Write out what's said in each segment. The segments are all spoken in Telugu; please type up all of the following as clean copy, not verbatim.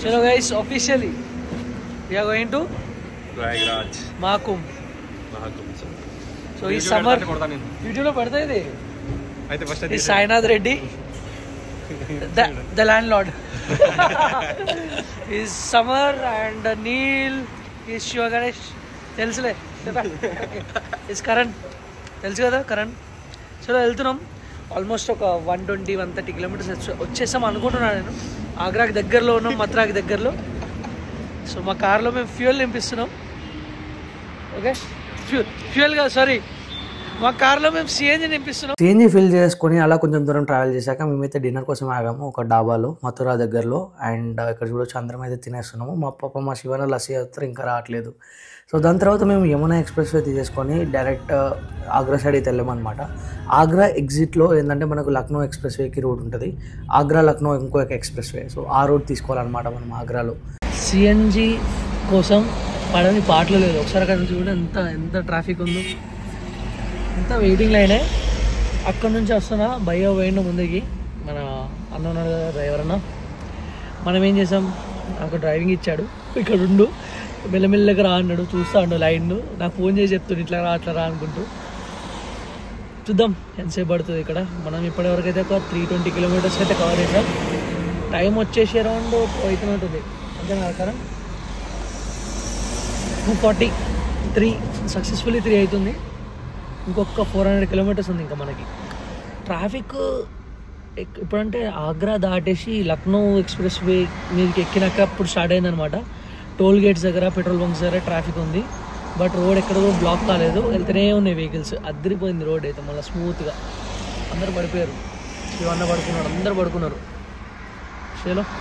चलो guys officially we are going to Prayagraj Mahakumbh so ఈ సమ్మర్ యూట్యూబ్ లో పడతాయి ఇది అయితే ఫస్ట్ ఈ Sainath Reddy the landlord ఈ సమ్మర్ అండ్ నీల్ ఈ శివ గణేష్ తెలుసులే ఇస్ కరణ్ తెలుసు కదా కరణ్. సో వెళ్తున్నాం ఆల్మోస్ట్ ఒక 120-130 కిలోమీటర్స్ వచ్చేసాం అనుకుంటున్నాను నేను. ఆగ్రాకి దగ్గరలో ఉన్నాం, మథురాకి దగ్గరలో. సో మా కార్లో మేము ఫ్యూయల్ నింపిస్తున్నాం. ఓకే ఫ్యూయల్ కాదు సారీ, మా కార్లో మేము సిఎన్జి నింపిస్తున్నాం. సిఎన్జి ఫిల్ చేసుకొని అలా కొంచెం దూరం ట్రావెల్ చేశాక మేమైతే డిన్నర్ కోసం ఆగాము ఒక డాబాలో మథురా దగ్గరలో. అండ్ ఇక్కడ చూడొచ్చు అందరం అయితే తినేస్తున్నాము. మా పాప మా శివన లస్సీ అవుతారు ఇంకా రావట్లేదు. సో దాని తర్వాత మేము యమునా ఎక్స్ప్రెస్ వే తీసేసుకొని డైరెక్ట్ ఆగ్రా సైడ్ అయితే వెళ్ళామన్నమాట. ఆగ్రా ఎగ్జిట్లో ఏంటంటే మనకు లక్నో ఎక్స్ప్రెస్ వేకి రూట్ ఉంటుంది, ఆగ్రా లక్నో ఇంకొక ఎక్స్ప్రెస్ వే. సో ఆ రూట్ తీసుకోవాలన్నమాట మనం ఆగ్రాలో. సిఎన్జి కోసం పడని పాటలు లేదు. ఒకసారి అక్కడ నుంచి కూడా ఎంత ట్రాఫిక్ ఉందో, ఎంత వెయిటింగ్ లైనే. అక్కడ నుంచి వస్తున్నా భయ్య పోయిండు ముందుకి, మన అన్న ఉన్నాడు కదా డ్రైవర్ అన్న. మనం ఏం చేసాం, నాకు డ్రైవింగ్ ఇచ్చాడు, ఇక్కడ ఉండు మెల్లమెల్లగా రా అన్నాడు. చూస్తా ఉండు లైన్, నాకు ఫోన్ చేసి చెప్తాడు ఇట్లా రా అట్లా రా అనుకుంటూ. చూద్దాం ఎంతసేపు పడుతుంది ఇక్కడ. మనం ఇప్పటివరకు అయితే ఒక 320 కిలోమీటర్స్ అయితే కవర్ చేసాం. టైం వచ్చేసి అరౌండ్ అవుతున్నట్టుంది అంతేనా కదా, 243 సక్సెస్ఫుల్లీ 3 అవుతుంది. ఇంకొక 400 కిలోమీటర్స్ ఉంది ఇంకా మనకి. ట్రాఫిక్ ఇప్పుడంటే ఆగ్రా దాటేసి లక్నో ఎక్స్ప్రెస్ వే మీదకి ఎక్కినాక అప్పుడు స్టార్ట్ అయిందనమాట. టోల్ గేట్స్ దగ్గర, పెట్రోల్ బంక్స్ దగ్గర ట్రాఫిక్ ఉంది. బట్ రోడ్ ఎక్కడ కూడా బ్లాక్ కాలేదు, వెళ్తూనే ఉన్నాయి వెహికల్స్. అద్దరిపోయింది రోడ్ అయితే మళ్ళీ స్మూత్గా. అందరు పడిపోయారు, శివన్న పడుకున్నాడు, అందరు పడుకున్నారు.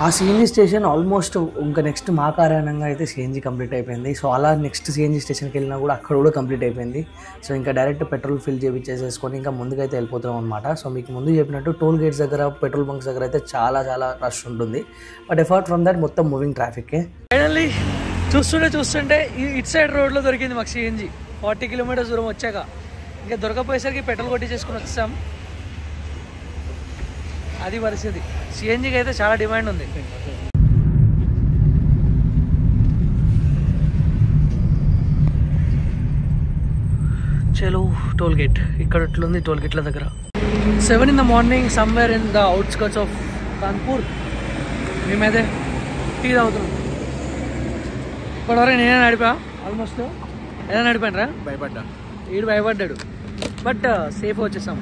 ఆ సిఎన్జి స్టేషన్ ఆల్మోస్ట్ ఇంకా నెక్స్ట్ మా కార్యానంగా అయితే సిఎన్జి కంప్లీట్ అయిపోయింది. సో అలా నెక్స్ట్ సిఎన్జి స్టేషన్కి వెళ్ళినా కూడా అక్కడ కూడా కంప్లీట్ అయిపోయింది. సో ఇంకా డైరెక్ట్ పెట్రోల్ ఫిల్ చేసేసుకొని ఇంకా ముందుకైతే వెళ్ళిపోతాం అనమాట. సో మీకు ముందు చెప్పినట్టు టోల్ గేట్స్ దగ్గర, పెట్రోల్ బంక్స్ దగ్గర అయితే చాలా రష్ ఉంటుంది. బట్ అపార్ట్ ఫ్రమ్ దట్ మొత్తం మూవింగ్ ట్రాఫిక్కే. ఫైనల్లీ చూస్తుంటే ఇటు సైడ్ రోడ్లో దొరికింది మాకు సిఎన్జి. 40 కిలోమీటర్స్ దూరం వచ్చాక ఇంకా దొరకపోయేసరికి పెట్రోల్ కొట్టించేసుకుని వచ్చాం. అది పరిస్థితి. సిఎన్జికి అయితే చాలా డిమాండ్ ఉంది. చలో టోల్ గేట్ ఇక్కడ ఎట్లుంది, టోల్ గేట్ల దగ్గర 7 in the morning somewhere in the outskirts of Kanpur. మేమైతే టీ తాగుతున్నాం. ఇప్పటివరకు నేనే నడిపా, ఆల్మోస్ట్ ఏదైనా నడిపాను రా, భయపడ్డాడు. బట్ సేఫ్ వచ్చేసాం.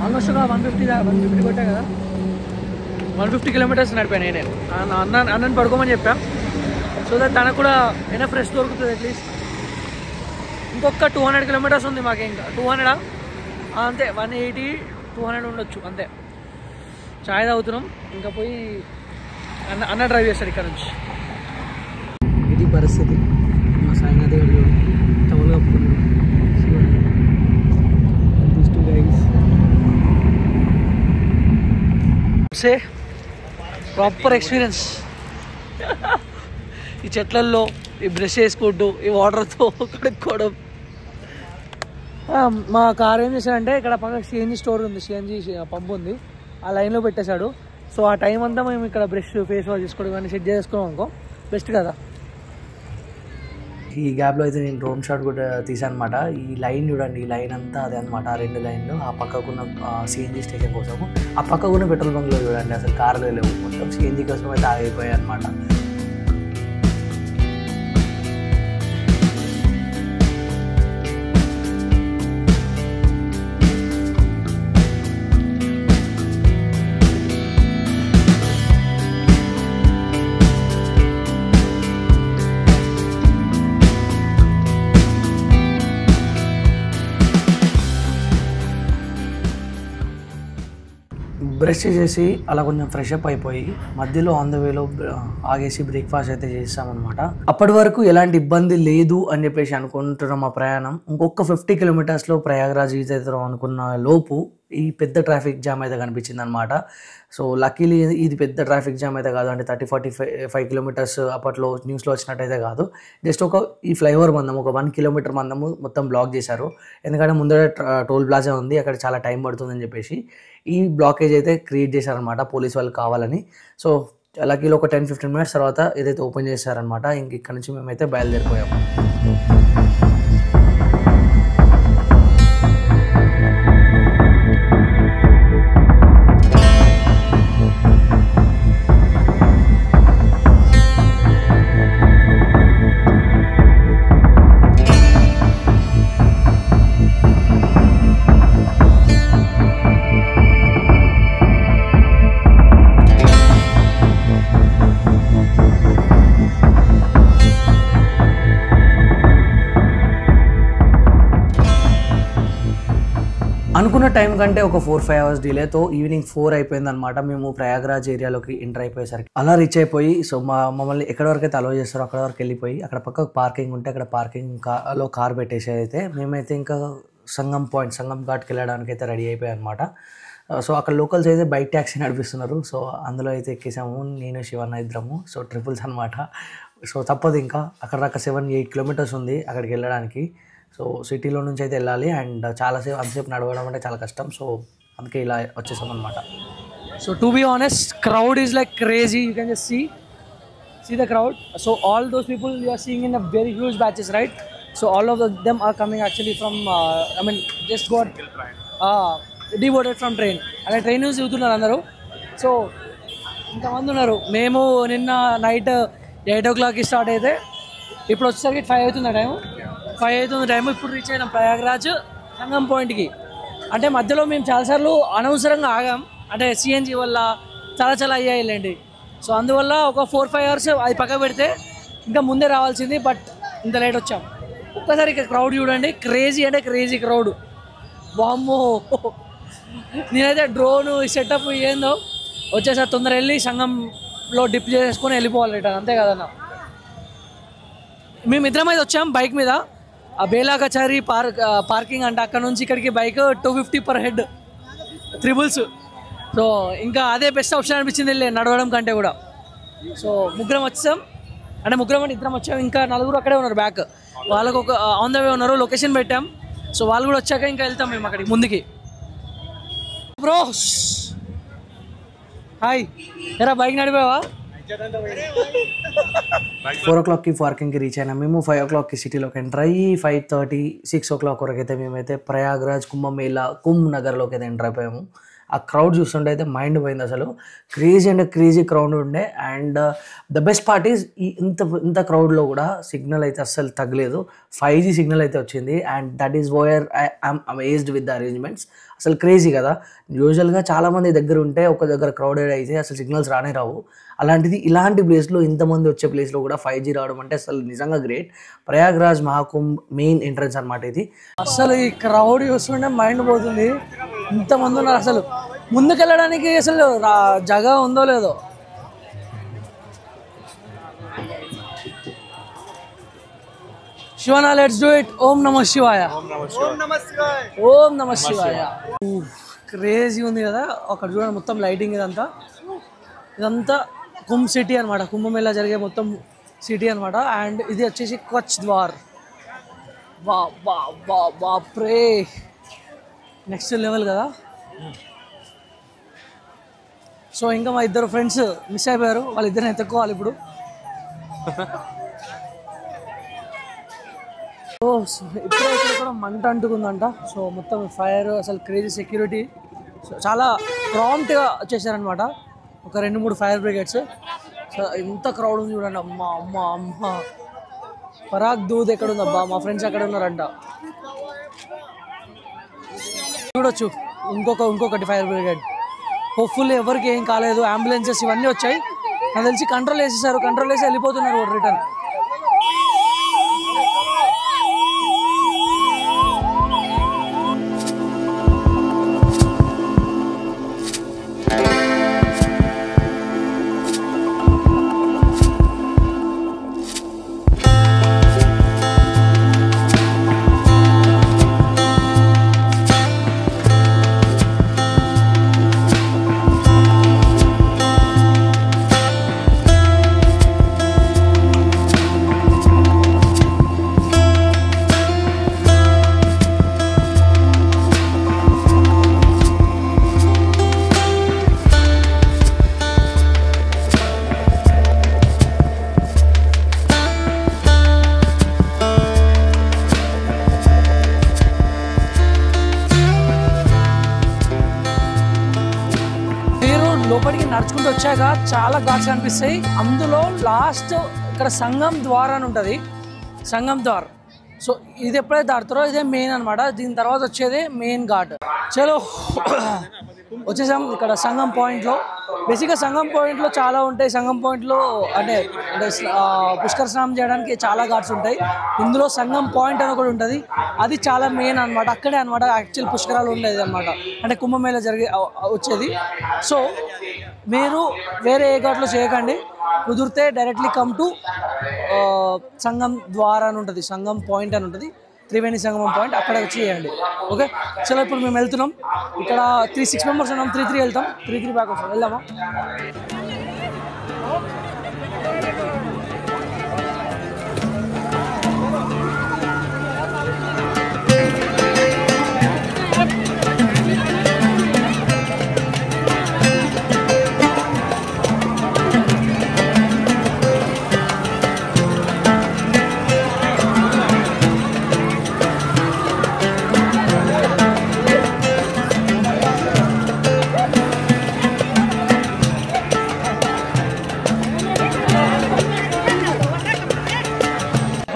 ఆల్మోస్ట్ ఒక 150 కొట్టా కదా, 150 కిలోమీటర్స్ నడిపాను నేనే. అన్నని పడుకోమని చెప్పా, సో దట్ తనకు కూడా ఏమైనా ఫ్రెష్ దొరుకుతుంది అట్లీస్ట్. ఇంకొక 200 కిలోమీటర్స్ ఉంది మాకు. ఇంకా 200 అంతే, 180-200 ఉండొచ్చు అంతే. చాయ్ తాగుతున్నాం, ఇంకా పోయి అన్న డ్రైవ్ చేస్తాడు ఇక్కడ నుంచి. ఇది పరిస్థితి. మా సాయినాథ్ గారు టవల్ కప్పుకున్నాడు. సే ప్రాపర్ ఎక్స్పీరియన్స్. ఈ చెట్లల్లో ఈ బ్రష్ చేసుకుంటూ ఈ వాటర్తో కడుక్కోవడం. మా కార్ ఏం చేశాడంటే ఇక్కడ పక్కన సిఎన్జి స్టోర్ ఉంది, సిఎన్జి పంప్ ఉంది, ఆ లైన్లో పెట్టేశాడు. సో ఆ టైం అంతా మేము ఇక్కడ బ్రష్, ఫేస్ వాష్ చేసుకోవడం కానీ సెట్ చేసుకున్నాం అనుకో, బెస్ట్ కదా. ఈ గ్యాప్లో అయితే నేను డ్రోన్ షాట్ కూడా తీసాను అనమాట. ఈ లైన్ చూడండి, ఈ లైన్ అంతా అదే అనమాట. ఆ 2 లైన్లు ఆ పక్కకున్న సిఎన్జి స్టేషన్ కోసము, ఆ పక్కకున్న పెట్రోల్ బంక్లో చూడండి అసలు కార్లో లేవు, మొత్తం సిఎన్జి కోసం అయితే ఆగిపోయాయి అనమాట. బ్రష్ చేసి అలా కొంచెం ఫ్రెష్ అప్ అయిపోయి మధ్యలో ఆన్ ద వేలో ఆగేసి బ్రేక్ఫాస్ట్ అయితే చేస్తామన్నమాట. అప్పటి వరకు ఎలాంటి ఇబ్బంది లేదు అని చెప్పేసి అనుకుంటున్నాం. మా ప్రయాణం ఇంకొక 50 కిలోమీటర్స్లో ప్రయాగరాజ్ రీచ్ అవుతాం అనుకున్న లోపు ఈ పెద్ద ట్రాఫిక్ జామ్ అయితే కనిపించింది అనమాట. సో లక్కీలీ ఇది పెద్ద ట్రాఫిక్ జామ్ అయితే కాదు, అంటే 30-45 కిలోమీటర్స్ అప్పట్లో న్యూస్లో వచ్చినట్టయితే కాదు. జస్ట్ ఈ ఫ్లైఓవర్ మందం ఒక 1 కిలోమీటర్ మందము మొత్తం బ్లాక్ చేశారు. ఎందుకంటే ముందర టోల్ ప్లాజా ఉంది, అక్కడ చాలా టైం పడుతుందని చెప్పేసి ఈ బ్లాకేజ్ అయితే క్రియేట్ చేశారనమాట పోలీస్ వాళ్ళు కావాలని. సో లక్కీలో ఒక 10-15 మినిట్స్ తర్వాత ఏదైతే ఓపెన్ చేశారనమాట. ఇంక ఇక్కడ నుంచి మేమైతే బయలుదేరిపోయాము. అనుకున్న టైం కంటే ఒక 4-5 అవర్స్ డిలేతో ఈవినింగ్ 4 అయిపోయింది అనమాట. మేము ప్రయాగ్రాజ్ ఏరియాలోకి ఎంటర్ అయిపోయేసరికి అలా రీచ్ అయిపోయి, సో మమ్మల్ని ఎక్కడి వరకు అయితే అలౌ చేస్తారో అక్కడ వరకు వెళ్ళిపోయి, అక్కడ పక్కకు పార్కింగ్ ఉంటే అక్కడ పార్కింగ్లో కార్ పెట్టేసి అయితే మేమైతే ఇంకా సంగం ఘాట్కి వెళ్ళడానికి అయితే రెడీ అయిపోయాయి అనమాట. సో అక్కడ లోకల్స్ అయితే బైక్ ట్యాక్సీ నడిపిస్తున్నారు. సో అందులో అయితే ఎక్కేసాము, నేను శివన్న ఇద్దరము. సో ట్రిపుల్స్ అనమాట. సో తప్పదు, ఇంకా అక్కడ దాకా 7-8 కిలోమీటర్స్ ఉంది అక్కడికి వెళ్ళడానికి. సో సిటీలో నుంచి అయితే వెళ్ళాలి అండ్ అంతసేపు నడవడం అంటే చాలా కష్టం. సో అందుకే ఇలా వచ్చేసాం అనమాట. So to be honest, crowd is like crazy. You can just see the crowd. So all those people you are seeing in a very huge batches, right? So all of them are coming actually from just got devoted from train. అలా ట్రైన్ యూస్ అవుతున్నారు అందరూ. సో ఇంతమంది ఉన్నారు. మేము నిన్న నైట్ 8 o'clockకి స్టార్ట్ అయితే ఇప్పుడు వచ్చేసరికి 5 అవుతుంది టైం. ఇప్పుడు రీచ్ అయినాం ప్రయాగ్రాజ్ సంగం పాయింట్కి. అంటే మధ్యలో మేము చాలాసార్లు అనవసరంగా ఆగాం, అంటే సిఎన్జి వల్ల చాలా అయ్యాయిలేండి. సో అందువల్ల ఒక 4-5 అవర్స్ అది పక్క పెడితే ఇంకా ముందే రావాల్సింది, బట్ ఇంత లేట్ వచ్చాం. ఒక్కసారి ఇక్కడ క్రౌడ్ చూడండి, క్రేజీ అంటే క్రేజీ క్రౌడ్. వామ్మో, నేనైతే డ్రోను సెటప్ ఏందో వచ్చేసారి తొందర వెళ్ళి సంగంలో డిప్ చేసుకొని వెళ్ళిపోవాలి రిటర్న్, అంతే కదన్నా. మేము ఇద్దరం అయితే వచ్చాం బైక్ మీద. ఆ బేలా కచారీ పార్కింగ్ అంటే అక్కడ నుంచి ఇక్కడికి bike 250 per head triples. So ఇంకా అదే బెస్ట్ ఆప్షన్ అనిపించింది నడవడం కంటే కూడా. సో ముగ్గురం వచ్చాం, అంటే ముగ్గురం అంటే ఇద్దరం వచ్చాం, ఇంకా 4 అక్కడే ఉన్నారు బ్యాక్. వాళ్ళకు ఒక ఆన్ ద వే ఉన్నారు, లొకేషన్ పెట్టాం. సో వాళ్ళు కూడా వచ్చాక ఇంకా వెళ్తాం మేము అక్కడికి ముందుకి. బ్రో హాయ్, ఎరా బైక్ నడిపావా? 4 o'clockకి పార్కింగ్కి రీచ్ అయినా మేము. 5 o'clockకి సిటీలోకి ఎంటర్ అయ్యి 5:30-6 o'clock వరకు అయితే మేమైతే ప్రయాగ్రాజ్ కుంభ్ నగర్లోకి అయితే ఎంటర్ అయిపోయాము. ఆ క్రౌడ్ చూస్తుంటే అయితే మైండ్ పోయింది అసలు. క్రేజీ అంటే క్రేజీ క్రౌడ్ ఉండే. And the best part is ఇంత క్రౌడ్లో కూడా సిగ్నల్ అయితే అస్సలు తగ్గలేదు. 5G సిగ్నల్ అయితే వచ్చింది. And that is where I'm amazed with the arrangements. అసలు క్రేజీ కదా. యూజువల్గా చాలామంది దగ్గర ఉంటే ఒక దగ్గర క్రౌడెడ్ అయితే అసలు సిగ్నల్స్ రానే రావు. అలాంటిది ఇలాంటి ప్లేస్లో ఇంతమంది వచ్చే ప్లేస్లో కూడా 5G రావడం అంటే అసలు నిజంగా great. Prayagraj Mahakumbh main entrance అనమాట ఇది. అసలు ఈ క్రౌడ్ చూస్తుంటే మైండ్ పోతుంది, ఇంతమంది ఉన్నారు. అసలు ముందుకెళ్ళడానికి అసలు జగ ఉందో లేదో. శివనా, లెట్స్ డూ ఇట్. ఓం నమః శివాయ. ఓం నమః శివాయ. క్రేజీ ఉంది కదా అక్కడ చూడండి, మొత్తం లైటింగ్. ఇదంతా కుంభ్ సిటీ అనమాట, కుంభమేళా జరిగే మొత్తం సిటీ అనమాట. అండ్ ఇది వచ్చేసి కచ్ ద్వార్. బాప్రే, నెక్స్ట్ లెవెల్ కదా. సో ఇంకా మా ఇద్దరు ఫ్రెండ్స్ మిస్ అయిపోయారు, వాళ్ళిద్దరిని ఎత్తుక్కోవాలి ఇప్పుడు. సో ఇప్పుడే ఇక్కడ కూడా మంట అంటుకుందంట. సో మొత్తం ఫైర్, అసలు క్రేజీ సెక్యూరిటీ. సో చాలా ప్రాంప్ట్గా వచ్చేసారనమాట ఒక 2-3 ఫైర్ బ్రిగేడ్స్. సో ఎంత క్రౌడ్ ఉంది చూడండి. అమ్మ పరాగ్ దూద్ ఎక్కడ ఉందబ్బా, మా ఫ్రెండ్స్ అక్కడ ఉన్నారంట. చూడొచ్చు ఇంకొకటి ఫైర్ బ్రిగేడ్. హోప్ఫుల్లీ ఎవరికి ఏం కాలేదు. అంబులెన్సెస్ ఇవన్నీ వచ్చాయి, నాకు తెలిసి కంట్రోల్ వేసేసారు. కంట్రోల్ వేసి వెళ్ళిపోతున్నారు రిటర్న్. వచ్చాక చాలా ఘాట్స్ కనిపిస్తాయి. అందులో లాస్ట్ ఇక్కడ సంగం ద్వార్ అని ఉంటుంది, సంగం ద్వార్. సో ఇది ఎప్పుడైతే దాటుతారో ఇదే మెయిన్ అనమాట. దీని తర్వాత వచ్చేది మెయిన్ ఘాట్. చలో వచ్చేసాం ఇక్కడ సంగం పాయింట్లో. బేసిక్గా సంగం పాయింట్లో చాలా ఉంటాయి. సంగం పాయింట్లో అంటే పుష్కర స్నానం చేయడానికి చాలా ఘాట్స్ ఉంటాయి. ఇందులో సంగం పాయింట్ అని ఒకటి ఉంటుంది, అది చాలా మెయిన్ అనమాట. అక్కడే అనమాట యాక్చువల్ పుష్కరాలు ఉండేది అనమాట, అంటే కుంభమేళ వచ్చేది. సో మీరు వేరే ఏ ఘాట్లో చేయకండి, కుదిరితే డైరెక్ట్లీ కమ్ టు సంగం ద్వార అని ఉంటుంది, సంగం పాయింట్ అని ఉంటుంది, త్రివేణి సంగమం పాయింట్, అక్కడ వచ్చి చేయండి. ఓకే చలో ఇప్పుడు మేము వెళ్తున్నాం. ఇక్కడ 6 మెంబర్స్ ఉన్నాం, 3 వెళ్తాం, 3 బ్యాక్ వస్తాం. వెళ్దామా?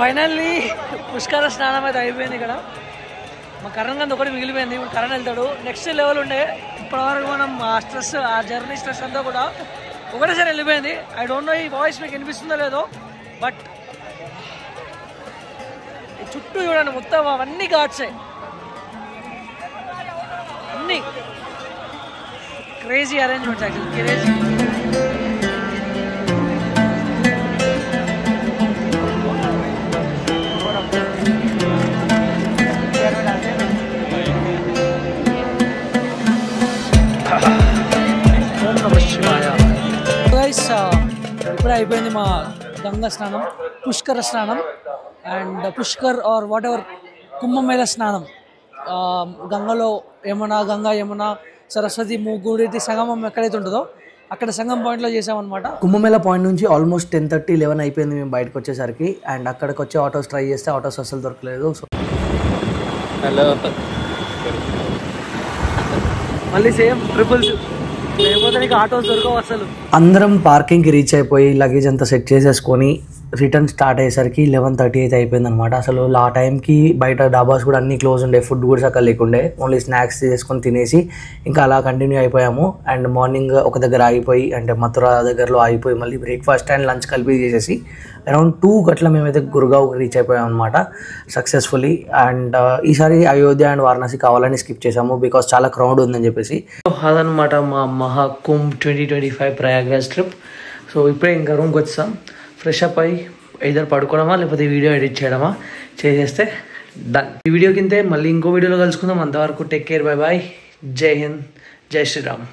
ఫైనల్లీ పుష్కర స్నానం అయితే అయిపోయింది. ఇక్కడ మా కరణ్ గంది ఒకటి మిగిలిపోయింది. ఇప్పుడు కరణ్ వెళ్తాడు. నెక్స్ట్ లెవెల్ ఉండే, ఇప్పటివరకు మనం ఆ స్ట్రెస్, ఆ జర్నీ స్ట్రెస్ అంతా కూడా ఒకటేసారి వెళ్ళిపోయింది. ఐ డోంట్ నో ఈ వాయిస్ మీకు వినిపిస్తుందో లేదో, బట్ చుట్టూ చూడండి మొత్తం అవన్నీ ఘాట్సే, అన్నీ క్రేజీ అరేంజ్మెంట్స్ యాక్చువల్లీ క్రేజీ. ఇప్పుడే అయిపోయింది మా గంగా స్నానం, పుష్కర స్నానం and Pushkar or whatever Kumbh Mela స్నానం. గంగలో గంగా యమున సరస్వతి మూగుడి సంగమం ఎక్కడైతే ఉంటుందో అక్కడ సంగం పాయింట్లో చేసామన్నమాట. కుంభమేళ పాయింట్ నుంచి ఆల్మోస్ట్ 10:30, 11 అయిపోయింది మేము బయటకు వచ్చేసరికి. అండ్ అక్కడికి వచ్చి ఆటోస్ ట్రై చేస్తే ఆటోస్ అసలు దొరకలేదు. సో హలో మళ్ళీ సేమ్ ట్రిపుల్స్, లేకపోతే నీకు ఆటోస్ దొరకవు అసలు. అందరం పార్కింగ్కి రీచ్ అయిపోయి లగేజ్ అంతా సెట్ చేసేసుకొని రిటర్న్ స్టార్ట్ అయ్యేసరికి 11:30 అయితే అయిపోయింది అనమాట. అసలు ఆ టైంకి బయట డాబాస్ కూడా అన్నీ క్లోజ్ ఉండే, ఫుడ్ కూడా చక్కగా లేకుండే, ఓన్లీ స్నాక్స్ చేసుకొని తినేసి ఇంకా అలా కంటిన్యూ అయిపోయాము. అండ్ మార్నింగ్ ఒక దగ్గర ఆగిపోయి, అంటే మథురా దగ్గరలో ఆగిపోయి మళ్ళీ బ్రేక్ఫాస్ట్ అండ్ లంచ్ కలిపి చేసేసి అరౌండ్ 2 గట్ల మేమైతే గుర్గావ్ రీచ్ అయిపోయాం అనమాట సక్సెస్ఫుల్లీ. అండ్ ఈసారి అయోధ్య అండ్ వారణాసి కావాలని స్కిప్ చేసాము బికాస్ చాలా క్రౌడ్ ఉందని చెప్పేసి. అదనమాట మా మహాకుంభ్ 2025 ప్రయాగ్రాజ్ ట్రిప్. సో ఇప్పుడే ఇంకా రూమ్కి వచ్చాం, ఫ్రెష్ అప్ అయ్యి ఇద్దరు పడుకోవడమా లేకపోతే వీడియో ఎడిట్ చేయడమా చేసేస్తే డన్. ఈ వీడియో కింద మళ్ళీ ఇంకో వీడియోలో కలుసుకుందాం. అంతవరకు టేక్ కేర్, బై బాయ్, జై హింద్, జై శ్రీరామ్.